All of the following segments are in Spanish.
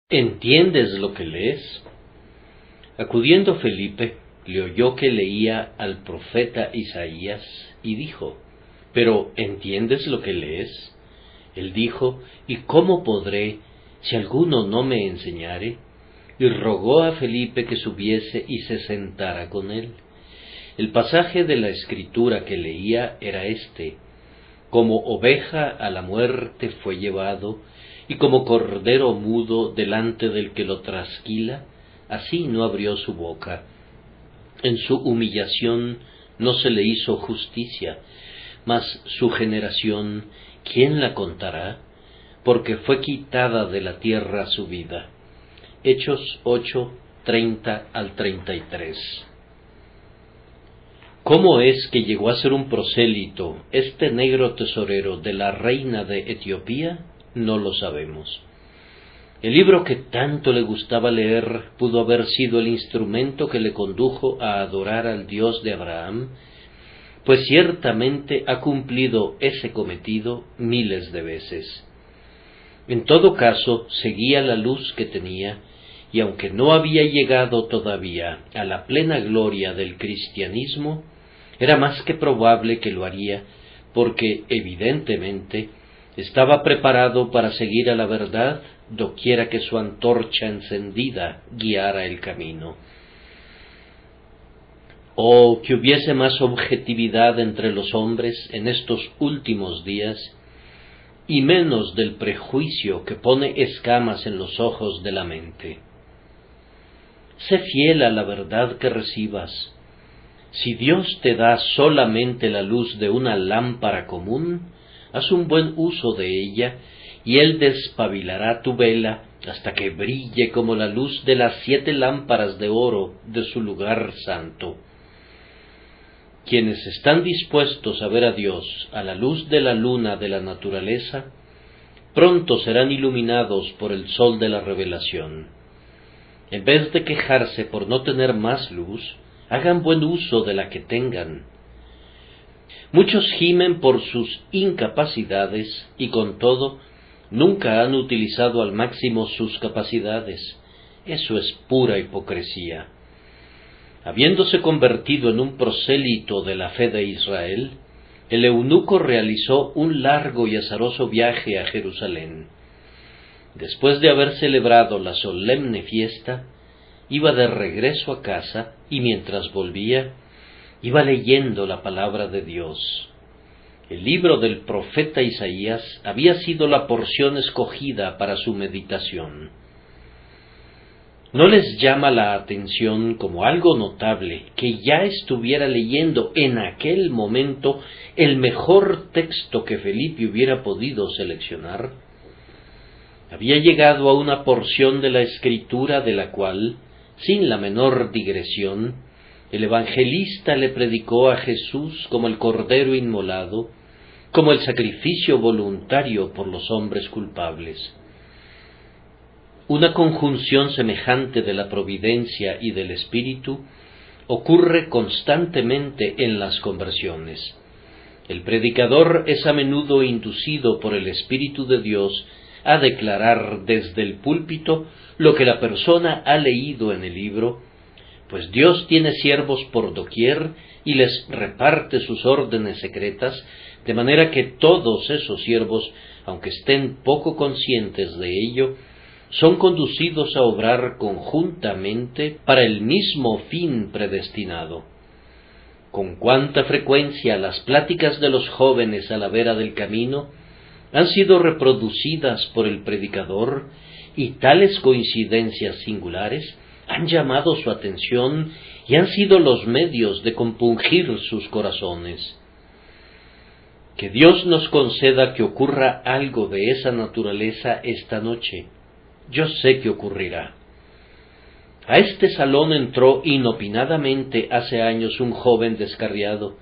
¿Entiendes lo que lees? Acudiendo Felipe, le oyó que leía al profeta Isaías, y dijo, ¿pero entiendes lo que lees? Él dijo, ¿y cómo podré, si alguno no me enseñare? Y rogó a Felipe que subiese y se sentara con él. El pasaje de la Escritura que leía era este: como oveja a la muerte fue llevado, y como cordero mudo delante del que lo trasquila, así no abrió su boca. En su humillación no se le hizo justicia, mas su generación, ¿quién la contará? Porque fue quitada de la tierra su vida. Hechos 8, 30 al 33. ¿Cómo es que llegó a ser un prosélito este negro tesorero de la reina de Etiopía? No lo sabemos. El libro que tanto le gustaba leer pudo haber sido el instrumento que le condujo a adorar al Dios de Abraham, pues ciertamente ha cumplido ese cometido miles de veces. En todo caso, seguía la luz que tenía, y aunque no había llegado todavía a la plena gloria del cristianismo, era más que probable que lo haría, porque evidentemente estaba preparado para seguir a la verdad doquiera que su antorcha encendida guiara el camino. Oh, que hubiese más objetividad entre los hombres en estos últimos días, y menos del prejuicio que pone escamas en los ojos de la mente. Sé fiel a la verdad que recibas. Si Dios te da solamente la luz de una lámpara común, haz un buen uso de ella, y Él despabilará tu vela hasta que brille como la luz de las 7 lámparas de oro de su lugar santo. Quienes están dispuestos a ver a Dios a la luz de la luna de la naturaleza, pronto serán iluminados por el sol de la revelación. En vez de quejarse por no tener más luz, hagan buen uso de la que tengan. Muchos gimen por sus incapacidades y con todo nunca han utilizado al máximo sus capacidades. Eso es pura hipocresía. Habiéndose convertido en un prosélito de la fe de Israel, el eunuco realizó un largo y azaroso viaje a Jerusalén. Después de haber celebrado la solemne fiesta, iba de regreso a casa y mientras volvía, iba leyendo la palabra de Dios. El libro del profeta Isaías había sido la porción escogida para su meditación. ¿No les llama la atención como algo notable que ya estuviera leyendo en aquel momento el mejor texto que Felipe hubiera podido seleccionar? Había llegado a una porción de la Escritura de la cual, sin la menor digresión, el evangelista le predicó a Jesús como el Cordero inmolado, como el sacrificio voluntario por los hombres culpables. Una conjunción semejante de la providencia y del Espíritu ocurre constantemente en las conversiones. El predicador es a menudo inducido por el Espíritu de Dios a declarar desde el púlpito lo que la persona ha leído en el libro, pues Dios tiene siervos por doquier y les reparte sus órdenes secretas, de manera que todos esos siervos, aunque estén poco conscientes de ello, son conducidos a obrar conjuntamente para el mismo fin predestinado. Con cuánta frecuencia las pláticas de los jóvenes a la vera del camino han sido reproducidas por el predicador, y tales coincidencias singulares han llamado su atención y han sido los medios de compungir sus corazones. Que Dios nos conceda que ocurra algo de esa naturaleza esta noche. Yo sé que ocurrirá. A este salón entró inopinadamente hace años un joven descarriado.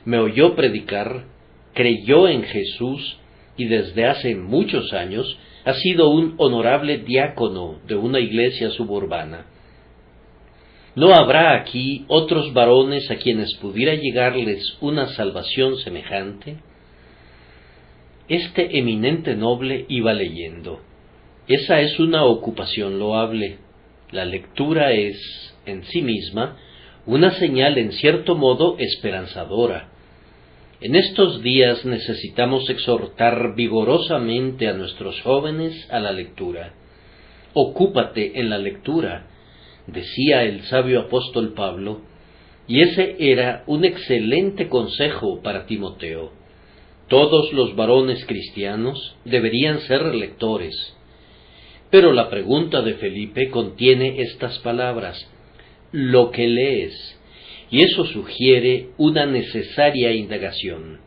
Me oyó predicar, creyó en Jesús y desde hace muchos años ha sido un honorable diácono de una iglesia suburbana. ¿No habrá aquí otros varones a quienes pudiera llegarles una salvación semejante? Este eminente noble iba leyendo. Esa es una ocupación loable. La lectura es, en sí misma, una señal en cierto modo esperanzadora. En estos días necesitamos exhortar vigorosamente a nuestros jóvenes a la lectura. Ocúpate en la lectura, decía el sabio apóstol Pablo, y ese era un excelente consejo para Timoteo. Todos los varones cristianos deberían ser lectores. Pero la pregunta de Felipe contiene estas palabras: lo que lees, y eso sugiere una necesaria indagación.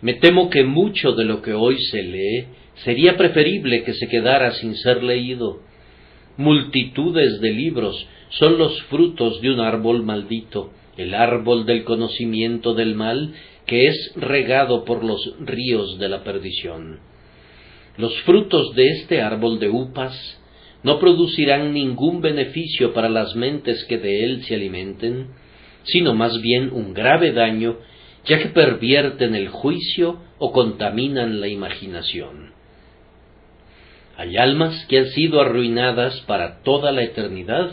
Me temo que mucho de lo que hoy se lee sería preferible que se quedara sin ser leído. Multitudes de libros son los frutos de un árbol maldito, el árbol del conocimiento del mal, que es regado por los ríos de la perdición. Los frutos de este árbol de upas no producirán ningún beneficio para las mentes que de él se alimenten, sino más bien un grave daño, ya que pervierten el juicio o contaminan la imaginación. Hay almas que han sido arruinadas para toda la eternidad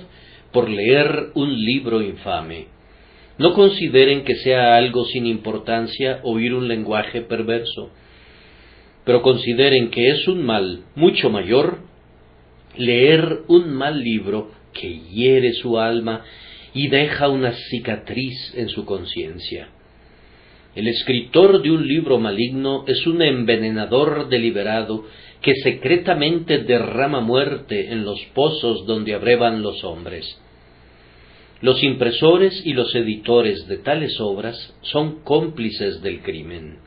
por leer un libro infame. No consideren que sea algo sin importancia oír un lenguaje perverso, pero consideren que es un mal mucho mayor leer un mal libro que hiere su alma y deja una cicatriz en su conciencia. El escritor de un libro maligno es un envenenador deliberado que secretamente derrama muerte en los pozos donde abrevan los hombres. Los impresores y los editores de tales obras son cómplices del crimen.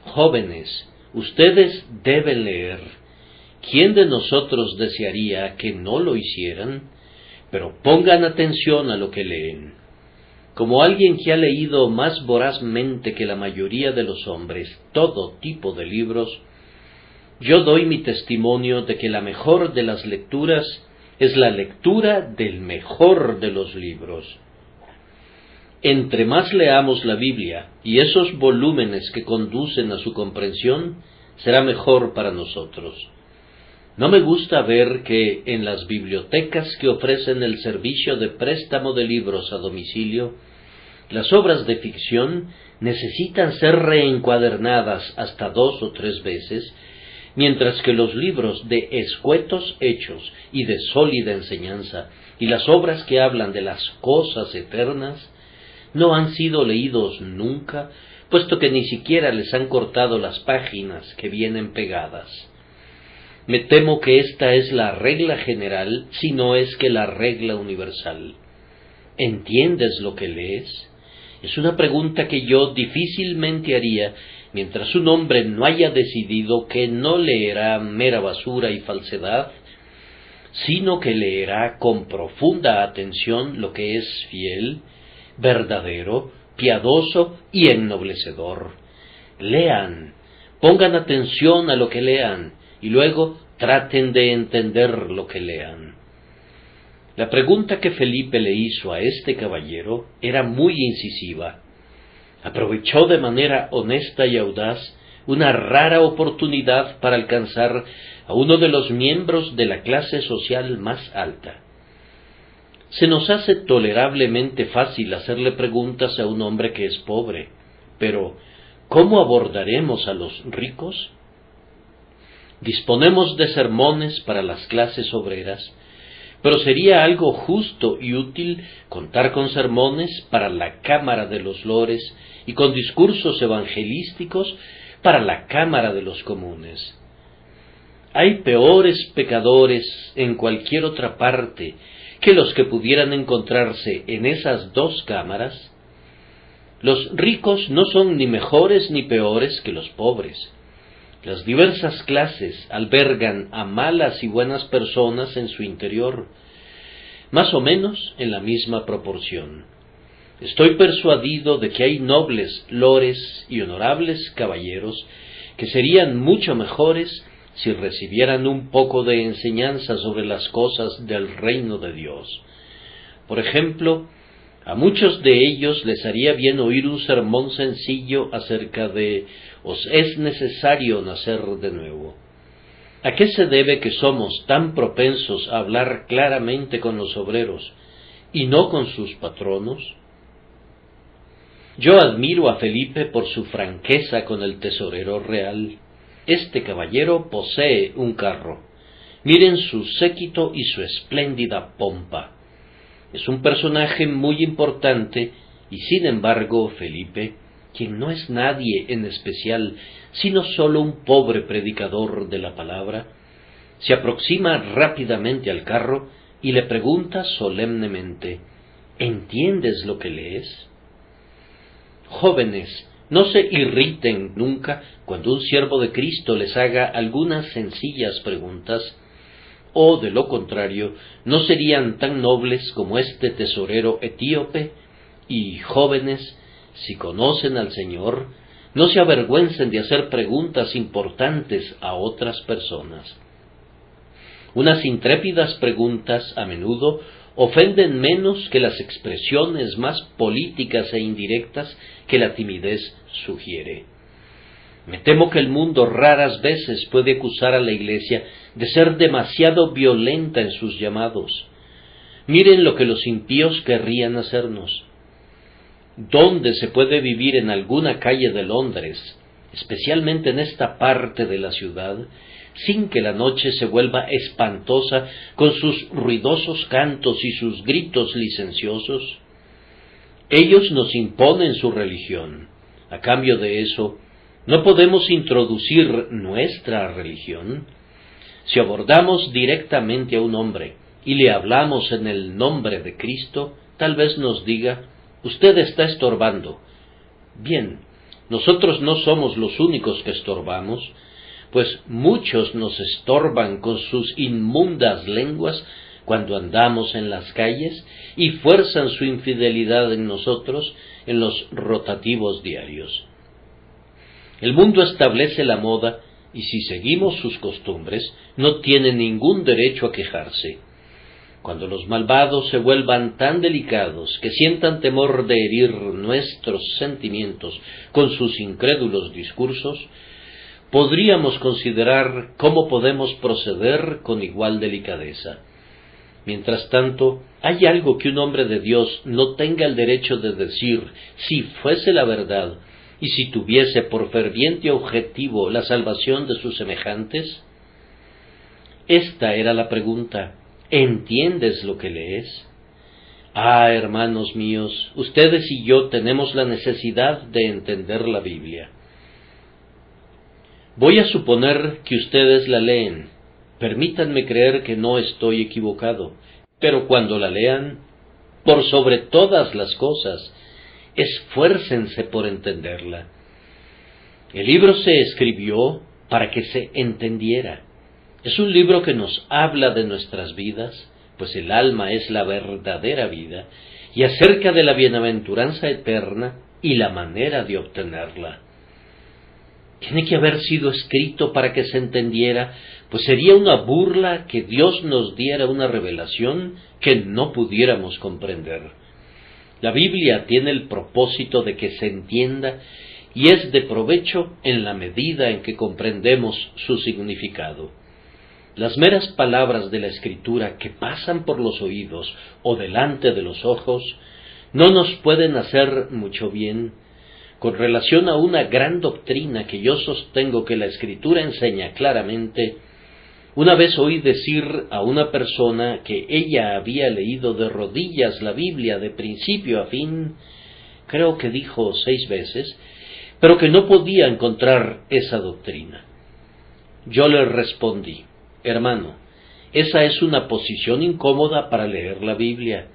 Jóvenes, ustedes deben leer. ¿Quién de nosotros desearía que no lo hicieran? Pero pongan atención a lo que leen. Como alguien que ha leído más vorazmente que la mayoría de los hombres todo tipo de libros, yo doy mi testimonio de que la mejor de las lecturas es la lectura del mejor de los libros. Entre más leamos la Biblia y esos volúmenes que conducen a su comprensión, será mejor para nosotros. No me gusta ver que en las bibliotecas que ofrecen el servicio de préstamo de libros a domicilio, las obras de ficción necesitan ser reencuadernadas hasta 2 o 3 veces, mientras que los libros de escuetos hechos y de sólida enseñanza, y las obras que hablan de las cosas eternas, no han sido leídos nunca, puesto que ni siquiera les han cortado las páginas que vienen pegadas. Me temo que esta es la regla general, si no es que la regla universal. ¿Entiendes lo que lees? Es una pregunta que yo difícilmente haría mientras un hombre no haya decidido que no leerá mera basura y falsedad, sino que leerá con profunda atención lo que es fiel, verdadero, piadoso y ennoblecedor. Lean, pongan atención a lo que lean, y luego traten de entender lo que lean. La pregunta que Felipe le hizo a este caballero era muy incisiva. Aprovechó de manera honesta y audaz una rara oportunidad para alcanzar a uno de los miembros de la clase social más alta. Se nos hace tolerablemente fácil hacerle preguntas a un hombre que es pobre, pero ¿cómo abordaremos a los ricos? Disponemos de sermones para las clases obreras, pero sería algo justo y útil contar con sermones para la Cámara de los Lores y con discursos evangelísticos para la Cámara de los Comunes. Hay peores pecadores en cualquier otra parte que los que pudieran encontrarse en esas 2 cámaras. Los ricos no son ni mejores ni peores que los pobres. Las diversas clases albergan a malas y buenas personas en su interior, más o menos en la misma proporción. Estoy persuadido de que hay nobles lores y honorables caballeros que serían mucho mejores si recibieran un poco de enseñanza sobre las cosas del reino de Dios. Por ejemplo, a muchos de ellos les haría bien oír un sermón sencillo acerca de «Os es necesario nacer de nuevo». ¿A qué se debe que somos tan propensos a hablar claramente con los obreros y no con sus patronos? Yo admiro a Felipe por su franqueza con el tesorero real. Este caballero posee un carro. Miren su séquito y su espléndida pompa. Es un personaje muy importante y sin embargo Felipe, quien no es nadie en especial, sino sólo un pobre predicador de la palabra, se aproxima rápidamente al carro y le pregunta solemnemente: ¿entiendes lo que lees? Jóvenes, no se irriten nunca cuando un siervo de Cristo les haga algunas sencillas preguntas, o de lo contrario, no serían tan nobles como este tesorero etíope, y jóvenes, si conocen al Señor, no se avergüencen de hacer preguntas importantes a otras personas. Unas intrépidas preguntas a menudo ofenden menos que las expresiones más políticas e indirectas que la timidez sugiere. Me temo que el mundo raras veces puede acusar a la Iglesia de ser demasiado violenta en sus llamados. Miren lo que los impíos querrían hacernos. ¿Dónde se puede vivir en alguna calle de Londres, especialmente en esta parte de la ciudad, sin que la noche se vuelva espantosa con sus ruidosos cantos y sus gritos licenciosos? Ellos nos imponen su religión. A cambio de eso, ¿no podemos introducir nuestra religión? Si abordamos directamente a un hombre y le hablamos en el nombre de Cristo, tal vez nos diga: usted está estorbando. Bien, nosotros no somos los únicos que estorbamos, pues muchos nos estorban con sus inmundas lenguas cuando andamos en las calles y fuerzan su infidelidad en nosotros en los rotativos diarios. El mundo establece la moda y si seguimos sus costumbres no tiene ningún derecho a quejarse. Cuando los malvados se vuelvan tan delicados que sientan temor de herir nuestros sentimientos con sus incrédulos discursos, podríamos considerar cómo podemos proceder con igual delicadeza. Mientras tanto, ¿hay algo que un hombre de Dios no tenga el derecho de decir si fuese la verdad y si tuviese por ferviente objetivo la salvación de sus semejantes? Esta era la pregunta: ¿entiendes lo que lees? Ah, hermanos míos, ustedes y yo tenemos la necesidad de entender la Biblia. Voy a suponer que ustedes la leen. Permítanme creer que no estoy equivocado, pero cuando la lean, por sobre todas las cosas, esfuércense por entenderla. El libro se escribió para que se entendiera. Es un libro que nos habla de nuestras vidas, pues el alma es la verdadera vida, y acerca de la bienaventuranza eterna y la manera de obtenerla. Tiene que haber sido escrito para que se entendiera, pues sería una burla que Dios nos diera una revelación que no pudiéramos comprender. La Biblia tiene el propósito de que se entienda y es de provecho en la medida en que comprendemos su significado. Las meras palabras de la Escritura que pasan por los oídos o delante de los ojos no nos pueden hacer mucho bien. Con relación a una gran doctrina que yo sostengo que la Escritura enseña claramente, una vez oí decir a una persona que ella había leído de rodillas la Biblia de principio a fin, creo que dijo 6 veces, pero que no podía encontrar esa doctrina. Yo le respondí: hermano, esa es una posición incómoda para leer la Biblia.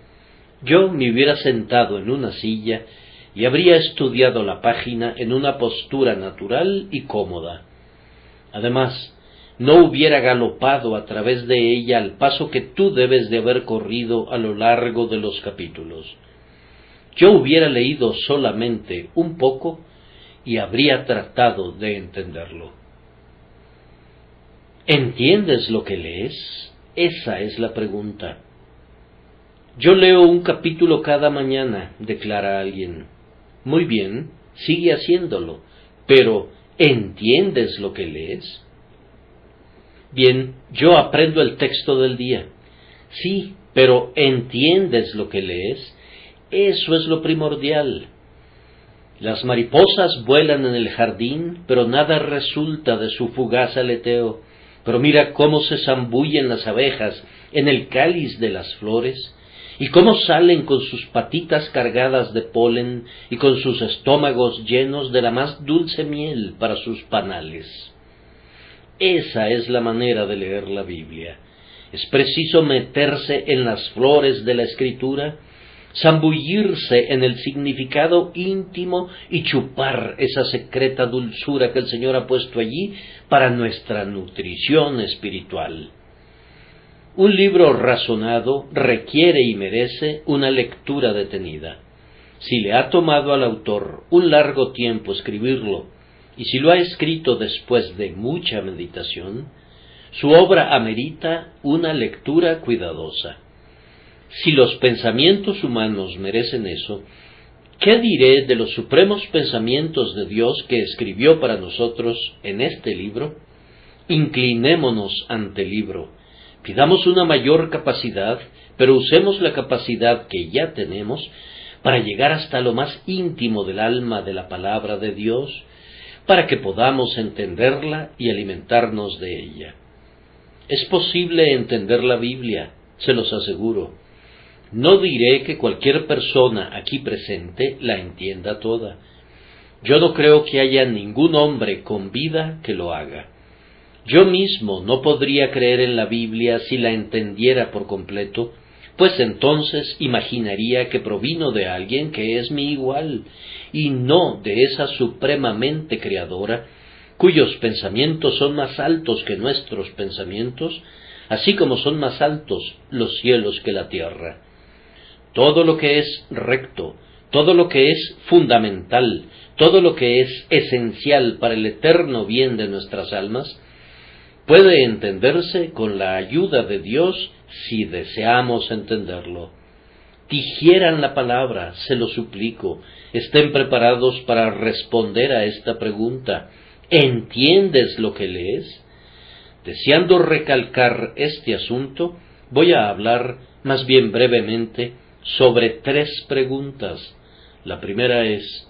Yo me hubiera sentado en una silla y habría estudiado la página en una postura natural y cómoda. Además, no hubiera galopado a través de ella al paso que tú debes de haber corrido a lo largo de los capítulos. Yo hubiera leído solamente un poco y habría tratado de entenderlo. ¿Entiendes lo que lees? Esa es la pregunta. Yo leo un capítulo cada mañana, declara alguien. Muy bien, sigue haciéndolo, pero ¿entiendes lo que lees? Bien, yo aprendo el texto del día. Sí, pero ¿entiendes lo que lees? Eso es lo primordial. Las mariposas vuelan en el jardín, pero nada resulta de su fugaz aleteo. Pero mira cómo se zambullen las abejas en el cáliz de las flores, y cómo salen con sus patitas cargadas de polen y con sus estómagos llenos de la más dulce miel para sus panales. Esa es la manera de leer la Biblia. Es preciso meterse en las flores de la Escritura, zambullirse en el significado íntimo y chupar esa secreta dulzura que el Señor ha puesto allí para nuestra nutrición espiritual. Un libro razonado requiere y merece una lectura detenida. Si le ha tomado al autor un largo tiempo escribirlo, y si lo ha escrito después de mucha meditación, su obra amerita una lectura cuidadosa. Si los pensamientos humanos merecen eso, ¿qué diré de los supremos pensamientos de Dios que escribió para nosotros en este libro? Inclinémonos ante el libro, pidamos una mayor capacidad, pero usemos la capacidad que ya tenemos para llegar hasta lo más íntimo del alma de la palabra de Dios, para que podamos entenderla y alimentarnos de ella. Es posible entender la Biblia, se los aseguro. No diré que cualquier persona aquí presente la entienda toda. Yo no creo que haya ningún hombre con vida que lo haga. Yo mismo no podría creer en la Biblia si la entendiera por completo, pues entonces imaginaría que provino de alguien que es mi igual, y no de esa supremamente creadora, cuyos pensamientos son más altos que nuestros pensamientos, así como son más altos los cielos que la tierra. Todo lo que es recto, todo lo que es fundamental, todo lo que es esencial para el eterno bien de nuestras almas, puede entenderse con la ayuda de Dios si deseamos entenderlo. Digieran la palabra, se lo suplico, estén preparados para responder a esta pregunta. ¿Entiendes lo que lees? Deseando recalcar este asunto, voy a hablar más bien brevemente sobre 3 preguntas. La primera es,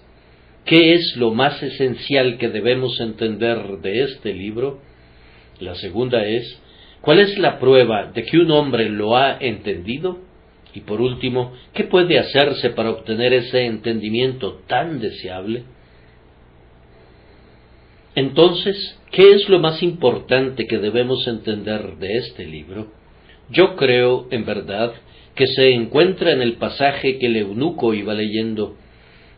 ¿qué es lo más esencial que debemos entender de este libro? La segunda es, ¿cuál es la prueba de que un hombre lo ha entendido? Y por último, ¿qué puede hacerse para obtener ese entendimiento tan deseable? Entonces, ¿qué es lo más importante que debemos entender de este libro? Yo creo, en verdad, que se encuentra en el pasaje que el eunuco iba leyendo.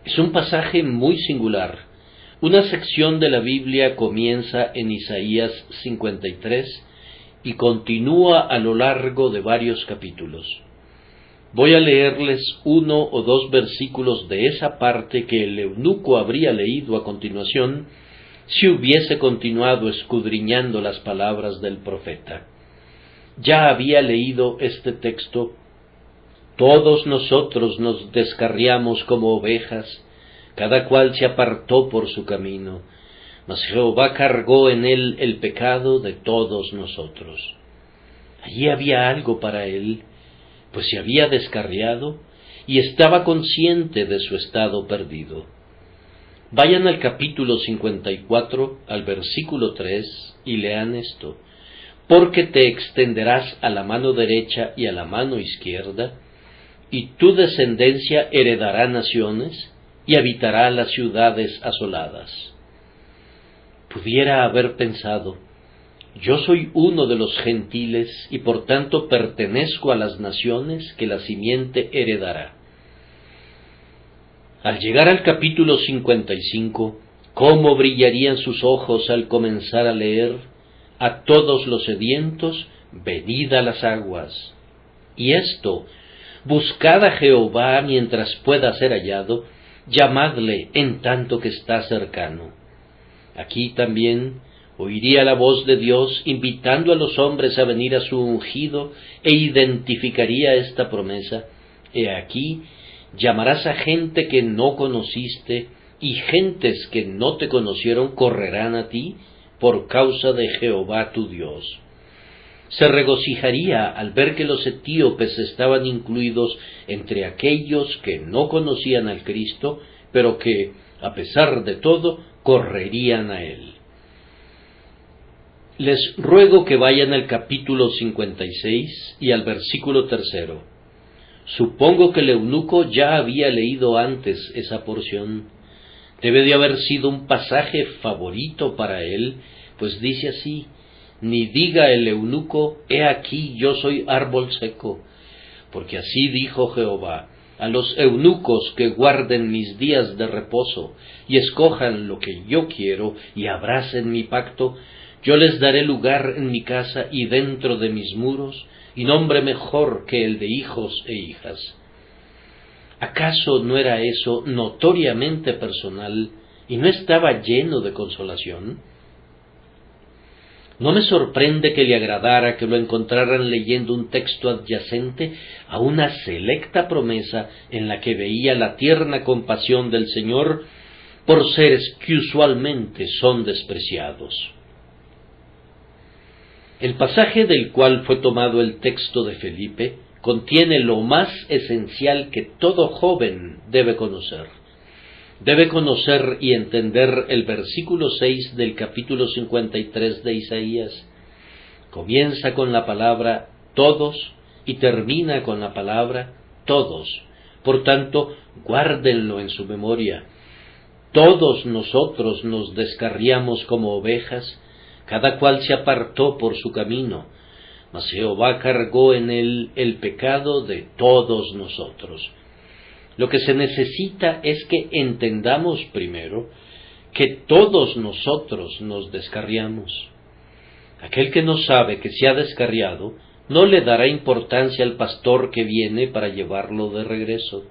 Es un pasaje muy singular. Una sección de la Biblia comienza en Isaías 53 y continúa a lo largo de varios capítulos. Voy a leerles 1 o 2 versículos de esa parte que el eunuco habría leído a continuación si hubiese continuado escudriñando las palabras del profeta. Ya había leído este texto: todos nosotros nos descarriamos como ovejas, cada cual se apartó por su camino, mas Jehová cargó en él el pecado de todos nosotros. Allí había algo para él, pues se había descarriado y estaba consciente de su estado perdido. Vayan al capítulo 54, al versículo 3, y lean esto: porque te extenderás a la mano derecha y a la mano izquierda, y tu descendencia heredará naciones, y habitará las ciudades asoladas. Pudiera haber pensado, yo soy uno de los gentiles, y por tanto pertenezco a las naciones que la simiente heredará. Al llegar al capítulo 55, ¿cómo brillarían sus ojos al comenzar a leer: a todos los sedientos, venid a las aguas? Y esto: buscad a Jehová mientras pueda ser hallado, llamadle en tanto que está cercano. Aquí también oiría la voz de Dios invitando a los hombres a venir a su ungido, e identificaría esta promesa: he aquí, llamarás a gente que no conociste, y gentes que no te conocieron correrán a ti por causa de Jehová tu Dios. se regocijaría al ver que los etíopes estaban incluidos entre aquellos que no conocían al Cristo, pero que, a pesar de todo, correrían a él. Les ruego que vayan al capítulo 56 y al versículo 3. Supongo que el eunuco ya había leído antes esa porción. Debe de haber sido un pasaje favorito para él, pues dice así: ni diga el eunuco, he aquí yo soy árbol seco, porque así dijo Jehová: a los eunucos que guarden mis días de reposo y escojan lo que yo quiero y abracen mi pacto, yo les daré lugar en mi casa y dentro de mis muros, y nombre mejor que el de hijos e hijas. ¿Acaso no era eso notoriamente personal y no estaba lleno de consolación? No me sorprende que le agradara que lo encontraran leyendo un texto adyacente a una selecta promesa en la que veía la tierna compasión del Señor por seres que usualmente son despreciados. El pasaje del cual fue tomado el texto de Felipe contiene lo más esencial que todo joven debe conocer. Debe conocer y entender el versículo 6 del capítulo 53 de Isaías. Comienza con la palabra todos y termina con la palabra todos. Por tanto, guárdenlo en su memoria. Todos nosotros nos descarriamos como ovejas, cada cual se apartó por su camino, mas Jehová cargó en él el pecado de todos nosotros. Lo que se necesita es que entendamos primero que todos nosotros nos descarriamos. Aquel que no sabe que se ha descarriado no le dará importancia al pastor que viene para llevarlo de regreso.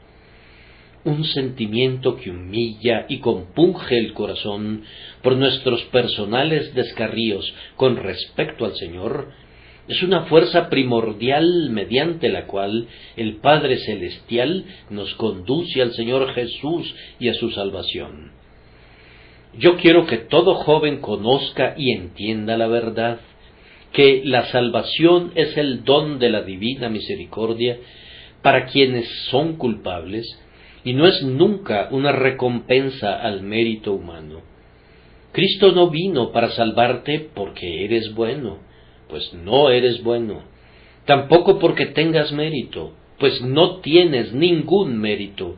Un sentimiento que humilla y compunge el corazón por nuestros personales descarríos con respecto al Señor es una fuerza primordial mediante la cual el Padre Celestial nos conduce al Señor Jesús y a su salvación. Yo quiero que todo joven conozca y entienda la verdad, que la salvación es el don de la divina misericordia para quienes son culpables, y no es nunca una recompensa al mérito humano. Cristo no vino para salvarte porque eres bueno, pues no eres bueno. Tampoco porque tengas mérito, pues no tienes ningún mérito.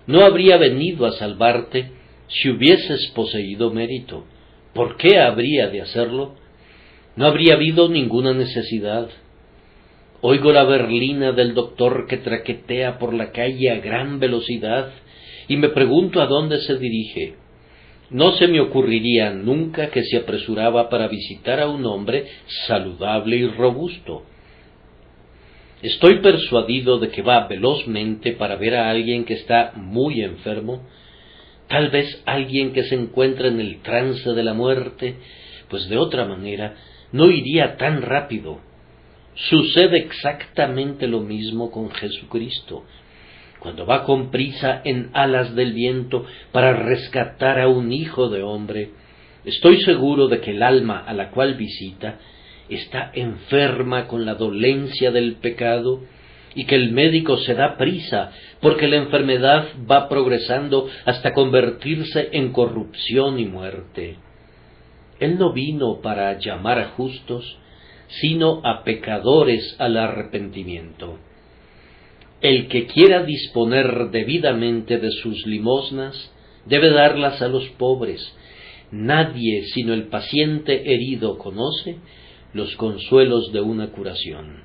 No habría venido a salvarte si hubieses poseído mérito. ¿Por qué habría de hacerlo? No habría habido ninguna necesidad. Oigo la berlina del doctor que traquetea por la calle a gran velocidad y me pregunto a dónde se dirige. No se me ocurriría nunca que se apresuraba para visitar a un hombre saludable y robusto. Estoy persuadido de que va velozmente para ver a alguien que está muy enfermo, tal vez alguien que se encuentra en el trance de la muerte, pues de otra manera no iría tan rápido. Sucede exactamente lo mismo con Jesucristo, cuando va con prisa en alas del viento para rescatar a un hijo de hombre. Estoy seguro de que el alma a la cual visita está enferma con la dolencia del pecado y que el médico se da prisa porque la enfermedad va progresando hasta convertirse en corrupción y muerte. Él no vino para llamar a justos, sino a pecadores al arrepentimiento. El que quiera disponer debidamente de sus limosnas debe darlas a los pobres. Nadie sino el paciente herido conoce los consuelos de una curación.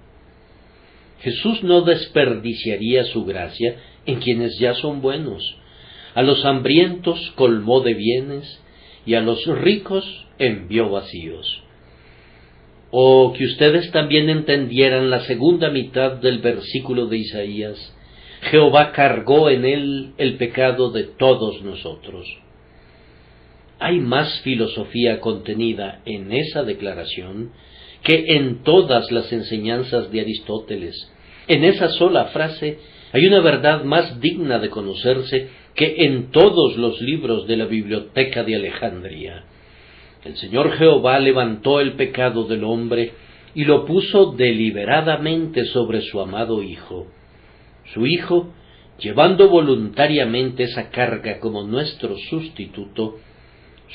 Jesús no desperdiciaría su gracia en quienes ya son buenos. A los hambrientos colmó de bienes y a los ricos envió vacíos. O que ustedes también entendieran la segunda mitad del versículo de Isaías: Jehová cargó en él el pecado de todos nosotros. Hay más filosofía contenida en esa declaración que en todas las enseñanzas de Aristóteles. En esa sola frase hay una verdad más digna de conocerse que en todos los libros de la biblioteca de Alejandría. El Señor Jehová levantó el pecado del hombre y lo puso deliberadamente sobre su amado Hijo. Su Hijo, llevando voluntariamente esa carga como nuestro sustituto,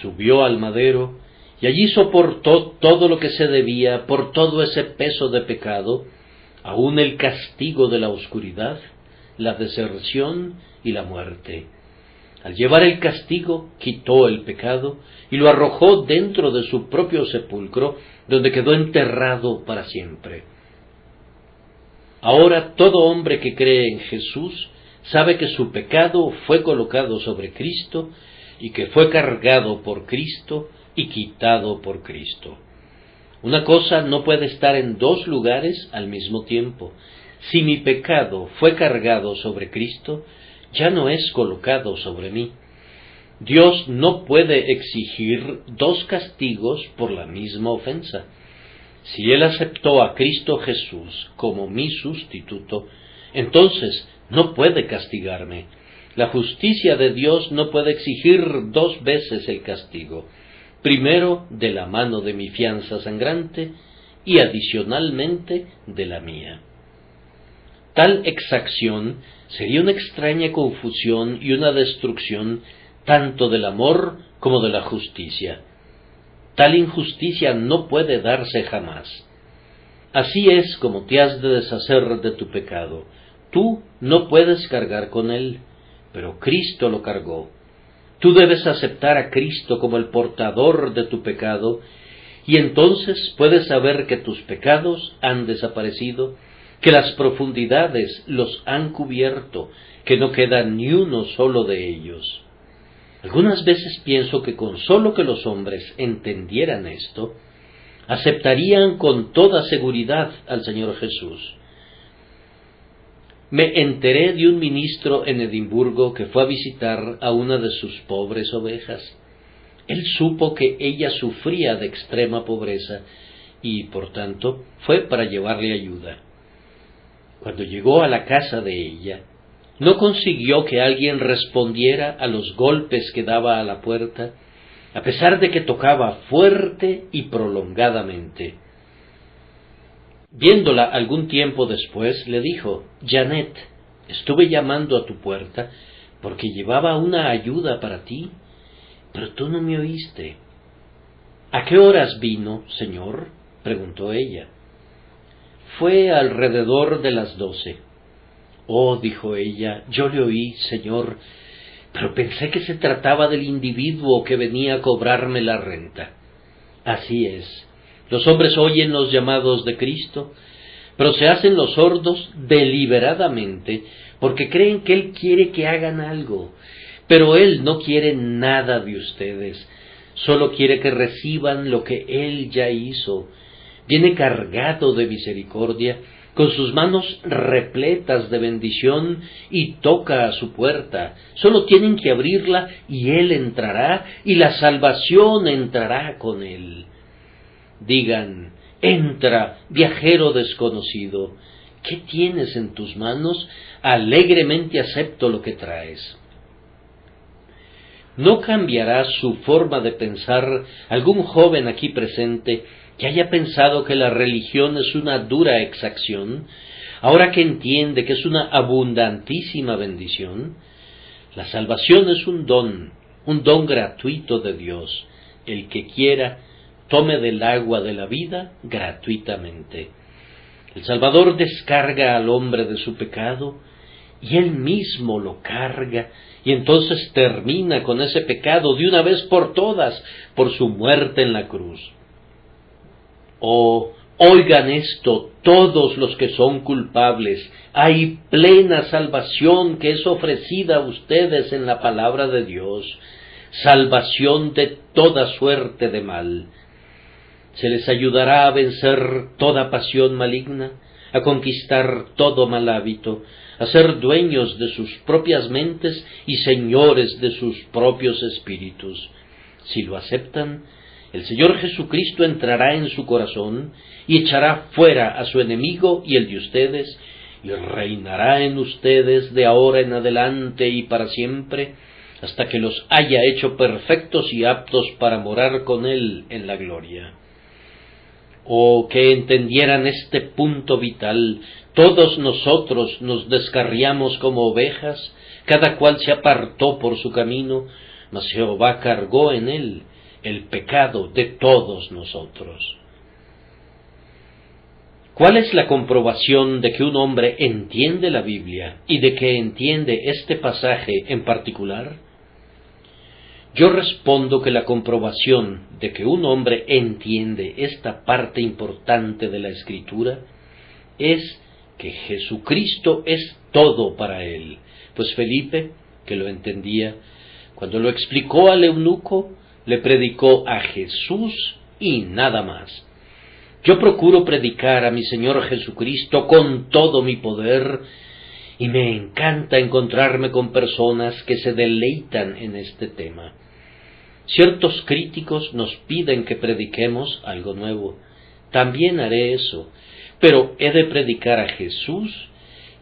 subió al madero y allí soportó todo lo que se debía por todo ese peso de pecado, aun el castigo de la oscuridad, la deserción y la muerte. Al llevar el castigo, quitó el pecado y lo arrojó dentro de su propio sepulcro, donde quedó enterrado para siempre. Ahora todo hombre que cree en Jesús sabe que su pecado fue colocado sobre Cristo y que fue cargado por Cristo y quitado por Cristo. Una cosa no puede estar en dos lugares al mismo tiempo. Si mi pecado fue cargado sobre Cristo, ya no es colocado sobre mí. Dios no puede exigir dos castigos por la misma ofensa. Si Él aceptó a Cristo Jesús como mi sustituto, entonces no puede castigarme. La justicia de Dios no puede exigir dos veces el castigo, primero de la mano de mi fianza sangrante y adicionalmente de la mía. Tal exacción sería una extraña confusión y una destrucción tanto del amor como de la justicia. Tal injusticia no puede darse jamás. Así es como te has de deshacer de tu pecado. Tú no puedes cargar con él, pero Cristo lo cargó. Tú debes aceptar a Cristo como el portador de tu pecado, y entonces puedes saber que tus pecados han desaparecido, que las profundidades los han cubierto, que no queda ni uno solo de ellos. Algunas veces pienso que con solo que los hombres entendieran esto, aceptarían con toda seguridad al Señor Jesús. Me enteré de un ministro en Edimburgo que fue a visitar a una de sus pobres ovejas. Él supo que ella sufría de extrema pobreza y, por tanto, fue para llevarle ayuda. Cuando llegó a la casa de ella, no consiguió que alguien respondiera a los golpes que daba a la puerta, a pesar de que tocaba fuerte y prolongadamente. Viéndola algún tiempo después, le dijo: «Janet, estuve llamando a tu puerta porque llevaba una ayuda para ti, pero tú no me oíste». «¿A qué horas vino, señor?», preguntó ella. «Fue alrededor de las 12». «Oh», dijo ella, «yo le oí, señor, pero pensé que se trataba del individuo que venía a cobrarme la renta». Así es. Los hombres oyen los llamados de Cristo, pero se hacen los sordos deliberadamente porque creen que Él quiere que hagan algo, pero Él no quiere nada de ustedes, solo quiere que reciban lo que Él ya hizo. Viene cargado de misericordia, con sus manos repletas de bendición, y toca a su puerta. Solo tienen que abrirla y Él entrará, y la salvación entrará con Él. Digan: «Entra, viajero desconocido. ¿Qué tienes en tus manos? Alegremente acepto lo que traes». ¿No cambiará su forma de pensar algún joven aquí presente que haya pensado que la religión es una dura exacción, ahora que entiende que es una abundantísima bendición? La salvación es un don gratuito de Dios. El que quiera, tome del agua de la vida gratuitamente. El Salvador descarga al hombre de su pecado, y Él mismo lo carga, y entonces termina con ese pecado de una vez por todas, por su muerte en la cruz. Oh, oigan esto todos los que son culpables. Hay plena salvación que es ofrecida a ustedes en la palabra de Dios, salvación de toda suerte de mal. Se les ayudará a vencer toda pasión maligna, a conquistar todo mal hábito, a ser dueños de sus propias mentes y señores de sus propios espíritus. Si lo aceptan, el Señor Jesucristo entrará en su corazón y echará fuera a su enemigo y el de ustedes, y reinará en ustedes de ahora en adelante y para siempre, hasta que los haya hecho perfectos y aptos para morar con Él en la gloria. Oh, que entendieran este punto vital. Todos nosotros nos descarriamos como ovejas, cada cual se apartó por su camino, mas Jehová cargó en él el pecado de todos nosotros. ¿Cuál es la comprobación de que un hombre entiende la Biblia y de que entiende este pasaje en particular? Yo respondo que la comprobación de que un hombre entiende esta parte importante de la Escritura es que Jesucristo es todo para él. Pues Felipe, que lo entendía, cuando lo explicó al eunuco, le predicó a Jesús y nada más. Yo procuro predicar a mi Señor Jesucristo con todo mi poder, y me encanta encontrarme con personas que se deleitan en este tema. Ciertos críticos nos piden que prediquemos algo nuevo. También haré eso, pero he de predicar a Jesús,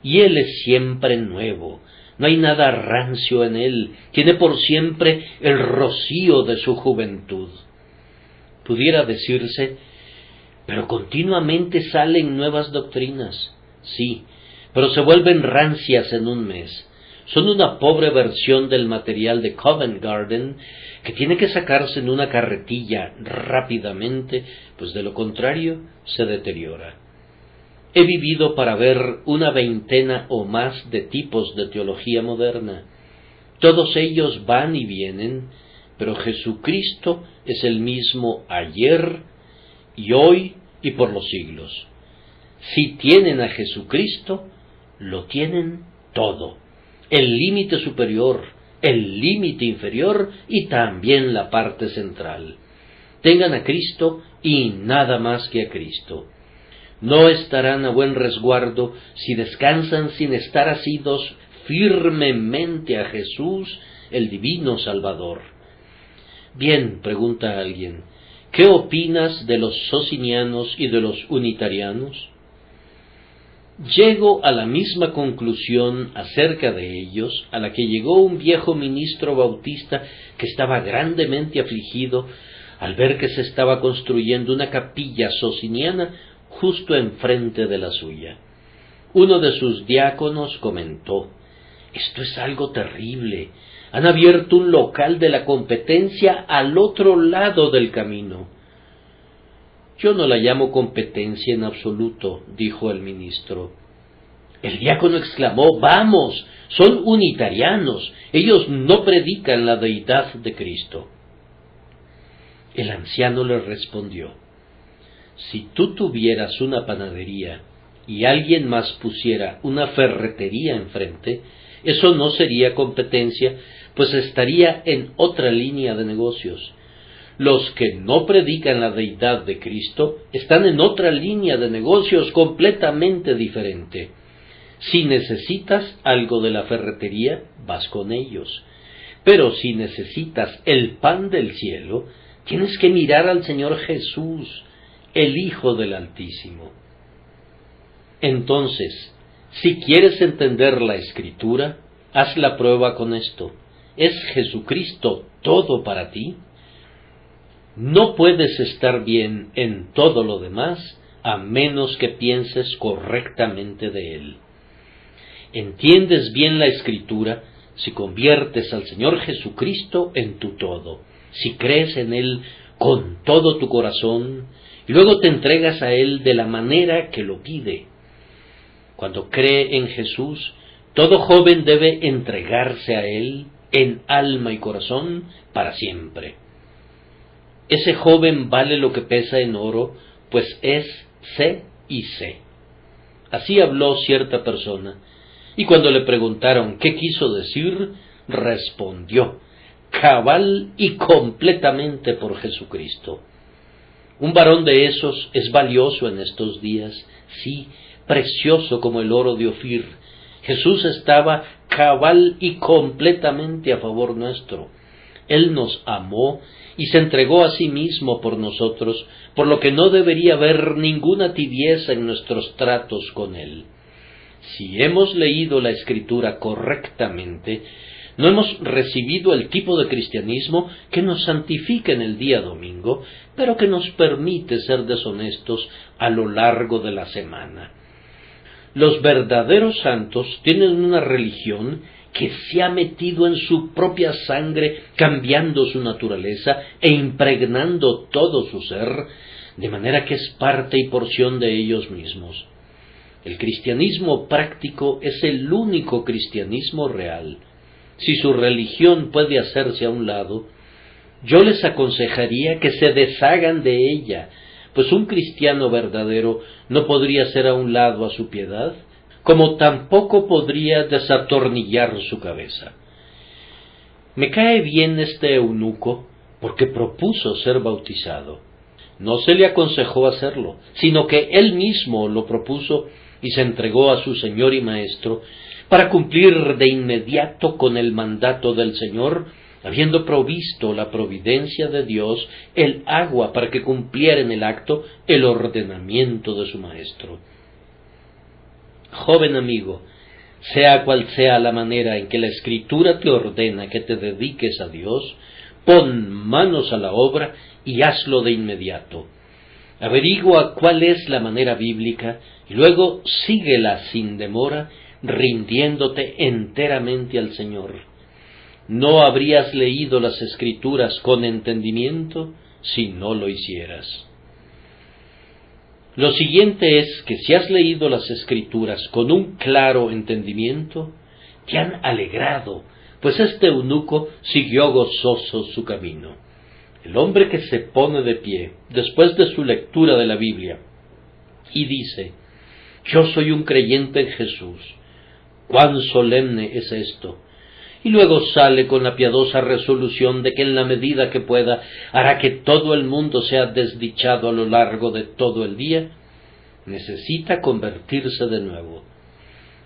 y Él es siempre nuevo. No hay nada rancio en Él, tiene por siempre el rocío de su juventud. Pudiera decirse, pero continuamente salen nuevas doctrinas. Sí, pero se vuelven rancias en un mes. Son una pobre versión del material de Covent Garden que tiene que sacarse en una carretilla rápidamente, pues de lo contrario se deteriora. He vivido para ver una veintena o más de tipos de teología moderna. Todos ellos van y vienen, pero Jesucristo es el mismo ayer y hoy y por los siglos. Si tienen a Jesucristo, lo tienen todo. El límite superior, el límite inferior y también la parte central. Tengan a Cristo y nada más que a Cristo. No estarán a buen resguardo si descansan sin estar asidos firmemente a Jesús, el divino Salvador. Bien, pregunta alguien, ¿qué opinas de los socinianos y de los unitarianos? Llego a la misma conclusión acerca de ellos a la que llegó un viejo ministro bautista que estaba grandemente afligido al ver que se estaba construyendo una capilla sociniana justo enfrente de la suya. Uno de sus diáconos comentó, «Esto es algo terrible. Han abierto un local de la competencia al otro lado del camino». «Yo no la llamo competencia en absoluto», dijo el ministro. El diácono exclamó, «Vamos, son unitarianos. Ellos no predican la deidad de Cristo». El anciano le respondió, «Si tú tuvieras una panadería y alguien más pusiera una ferretería enfrente, eso no sería competencia, pues estaría en otra línea de negocios. Los que no predican la deidad de Cristo están en otra línea de negocios completamente diferente. Si necesitas algo de la ferretería, vas con ellos. Pero si necesitas el pan del cielo, tienes que mirar al Señor Jesús, el Hijo del Altísimo». Entonces, si quieres entender la Escritura, haz la prueba con esto. ¿Es Jesucristo todo para ti? No puedes estar bien en todo lo demás a menos que pienses correctamente de Él. Entiendes bien la Escritura si conviertes al Señor Jesucristo en tu todo, si crees en Él con todo tu corazón y luego te entregas a Él de la manera que lo pide. Cuando cree en Jesús, todo joven debe entregarse a Él en alma y corazón para siempre. Ese joven vale lo que pesa en oro, pues es C y C. Así habló cierta persona, y cuando le preguntaron qué quiso decir, respondió, cabal y completamente por Jesucristo. Un varón de esos es valioso en estos días, sí, precioso como el oro de Ofir. Jesús estaba cabal y completamente a favor nuestro. Él nos amó y se entregó a sí mismo por nosotros, por lo que no debería haber ninguna tibieza en nuestros tratos con Él. Si hemos leído la Escritura correctamente, No hemos recibido el tipo de cristianismo que nos santifica en el día domingo, pero que nos permite ser deshonestos a lo largo de la semana. Los verdaderos santos tienen una religión que se ha metido en su propia sangre, cambiando su naturaleza e impregnando todo su ser, de manera que es parte y porción de ellos mismos. El cristianismo práctico es el único cristianismo real. Si su religión puede hacerse a un lado, yo les aconsejaría que se deshagan de ella, pues un cristiano verdadero no podría hacer a un lado a su piedad, como tampoco podría desatornillar su cabeza. Me cae bien este eunuco porque propuso ser bautizado. No se le aconsejó hacerlo, sino que él mismo lo propuso y se entregó a su Señor y Maestro para cumplir de inmediato con el mandato del Señor, habiendo provisto la providencia de Dios el agua para que cumpliera en el acto el ordenamiento de su Maestro. Joven amigo, sea cual sea la manera en que la Escritura te ordena que te dediques a Dios, pon manos a la obra y hazlo de inmediato. Averigua cuál es la manera bíblica y luego síguela sin demora, rindiéndote enteramente al Señor. No habrías leído las Escrituras con entendimiento si no lo hicieras. Lo siguiente es que si has leído las Escrituras con un claro entendimiento, te han alegrado, pues este eunuco siguió gozoso su camino. El hombre que se pone de pie después de su lectura de la Biblia y dice: yo soy un creyente en Jesús, cuán solemne es esto, y luego sale con la piadosa resolución de que en la medida que pueda hará que todo el mundo sea desdichado a lo largo de todo el día, necesita convertirse de nuevo.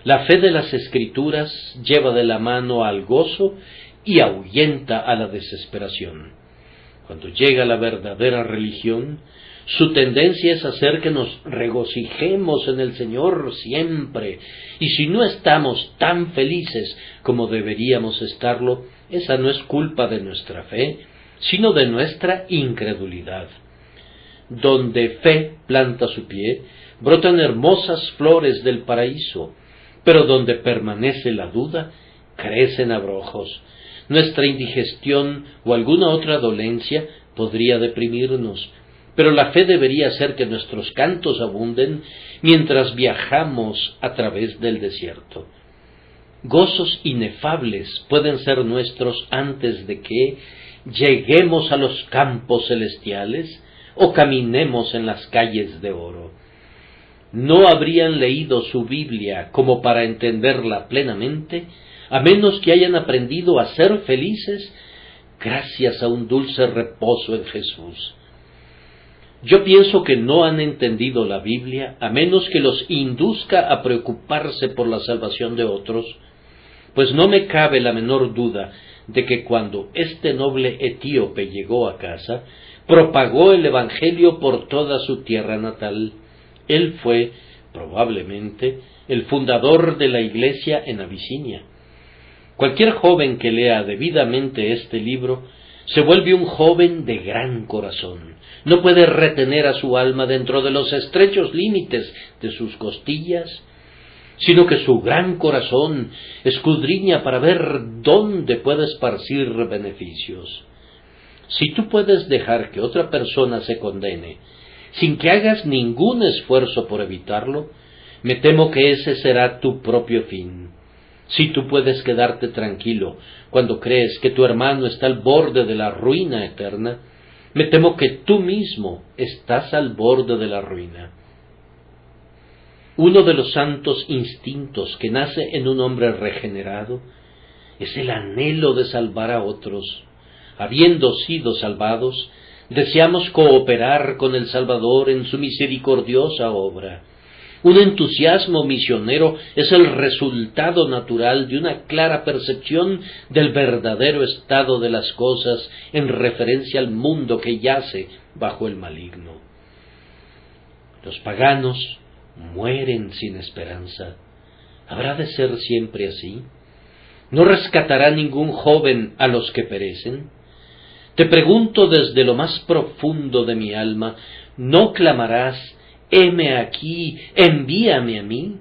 La fe de las Escrituras lleva de la mano al gozo y ahuyenta a la desesperación. Cuando llega la verdadera religión, su tendencia es hacer que nos regocijemos en el Señor siempre, y si no estamos tan felices como deberíamos estarlo, esa no es culpa de nuestra fe, sino de nuestra incredulidad. Donde fe planta su pie, brotan hermosas flores del paraíso, pero donde permanece la duda, crecen abrojos. Nuestra indigestión o alguna otra dolencia podría deprimirnos, pero la fe debería hacer que nuestros cantos abunden mientras viajamos a través del desierto. Gozos inefables pueden ser nuestros antes de que lleguemos a los campos celestiales o caminemos en las calles de oro. No habrían leído su Biblia como para entenderla plenamente, a menos que hayan aprendido a ser felices gracias a un dulce reposo en Jesús. Yo pienso que no han entendido la Biblia a menos que los induzca a preocuparse por la salvación de otros, pues no me cabe la menor duda de que cuando este noble etíope llegó a casa, propagó el Evangelio por toda su tierra natal. Él fue, probablemente, el fundador de la iglesia en Abisinia. Cualquier joven que lea debidamente este libro se vuelve un joven de gran corazón. No puede retener a su alma dentro de los estrechos límites de sus costillas, sino que su gran corazón escudriña para ver dónde puede esparcir beneficios. Si tú puedes dejar que otra persona se condene sin que hagas ningún esfuerzo por evitarlo, me temo que ese será tu propio fin. Si tú puedes quedarte tranquilo cuando crees que tu hermano está al borde de la ruina eterna, me temo que tú mismo estás al borde de la ruina. Uno de los santos instintos que nace en un hombre regenerado es el anhelo de salvar a otros. Habiendo sido salvados, deseamos cooperar con el Salvador en su misericordiosa obra. Un entusiasmo misionero es el resultado natural de una clara percepción del verdadero estado de las cosas en referencia al mundo que yace bajo el maligno. Los paganos mueren sin esperanza. ¿Habrá de ser siempre así? ¿No rescatará ningún joven a los que perecen? Te pregunto desde lo más profundo de mi alma, ¿no clamarás, heme aquí, envíame a mí?